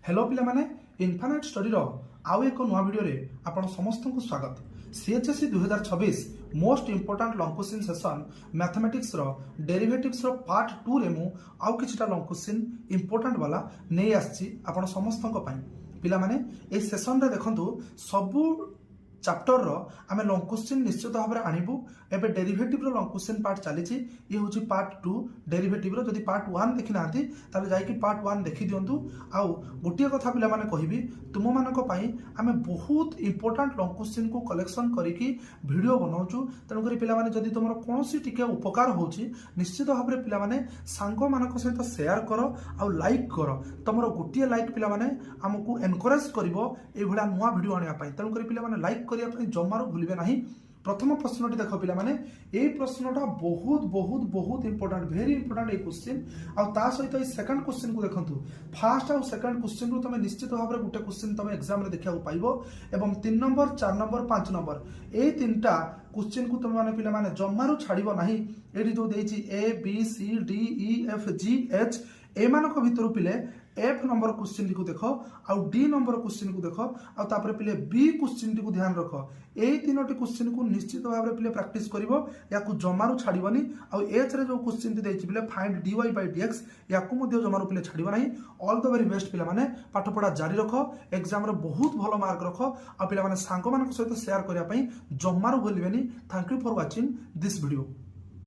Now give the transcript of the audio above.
Hello पिला माने infinite study रो आउ एक नुआ वीडियो रे आपण समस्त को स्वागत। CHSC 2026 most important long question session mathematics रो डेरिवेटिव्स रो पार्ट 2 रे मु आउ किछटा लॉन्ग क्वेश्चन इंपोर्टेंट वाला नै आछि आपण समस्त को पई। पिला माने ए सेशन रे देखंतु सबु चैप्टर रो आमे लॉन्ग क्वेश्चन निश्चित भाव में आनिबु। एबे डेरिवेटिव रो लॉन्ग क्वेश्चन पार्ट चली ये हूँ पार्ट 2 डेरिवेटिव रो। जदि पार्ट 1 देखि नांती ताले जाई कि पार्ट 1 देखि दियंतु। आउ गोटिया कथा पिला माने कहिबी तुम मानक पई आमे बहुत इंपोर्टेंट लॉन्ग क्वेश्चन को कलेक्शन करिकि वीडियो बनाउचु। तेनु करी पिला माने जदि तुमरो कोनोसी टिके उपकार होउची निश्चित भाव में पिला माने सांगो मानक सहित शेयर करो आउ लाइक करो। तुमरो गोटिया लाइक पिला माने हमकु एनकरेज करिवो ए भला नुवा वीडियो आनिया पई। तेनु करी पिला माने लाइक करिया पई जमारो भूलिबे नाही। प्रथम प्रश्नटी देख पिला माने ए प्रश्नटा बहुत बहुत बहुत इंपोर्टेंट वेरी इंपोर्टेंट ए क्वेश्चन। आ ता सहित ए सेकंड क्वेश्चन को देखंतु फर्स्ट और सेकंड क्वेश्चन रो तमे निश्चित भाव रे गुटे क्वेश्चन तमे एग्जाम रे देखिया पाइबो एवं 3 नंबर 4 नंबर 5 नंबर ए तीनटा क्वेश्चन को तमे माने पिला माने जमारो छाड़िबो नाही। एडी जो देछि A B C D E F G H ए मानक भितरु पिले एफ नंबर क्वेश्चन को देख आउ डी नंबर क्वेश्चन को देख आउ तापर पिले बी क्वेश्चन को ध्यान रख। ए तीनोटी क्वेश्चन को निश्चित भाव में पिले प्रैक्टिस करिवो याकु जमारू छाड़िबनी। आउ एच रे जो क्वेश्चन ती देछि पिले फाइंड dy by dx याकु मध्ये जमारू पिले छाड़िबो नाही। ऑल द वेरी बेस्ट पिला माने पाठ पढ़ा जारी रख एग्जाम रे बहुत भलो मार्क रख आ पिला माने सांग मानक सहित शेयर करिया पई जमारू भूलिबेनी। Thank you for watching this video.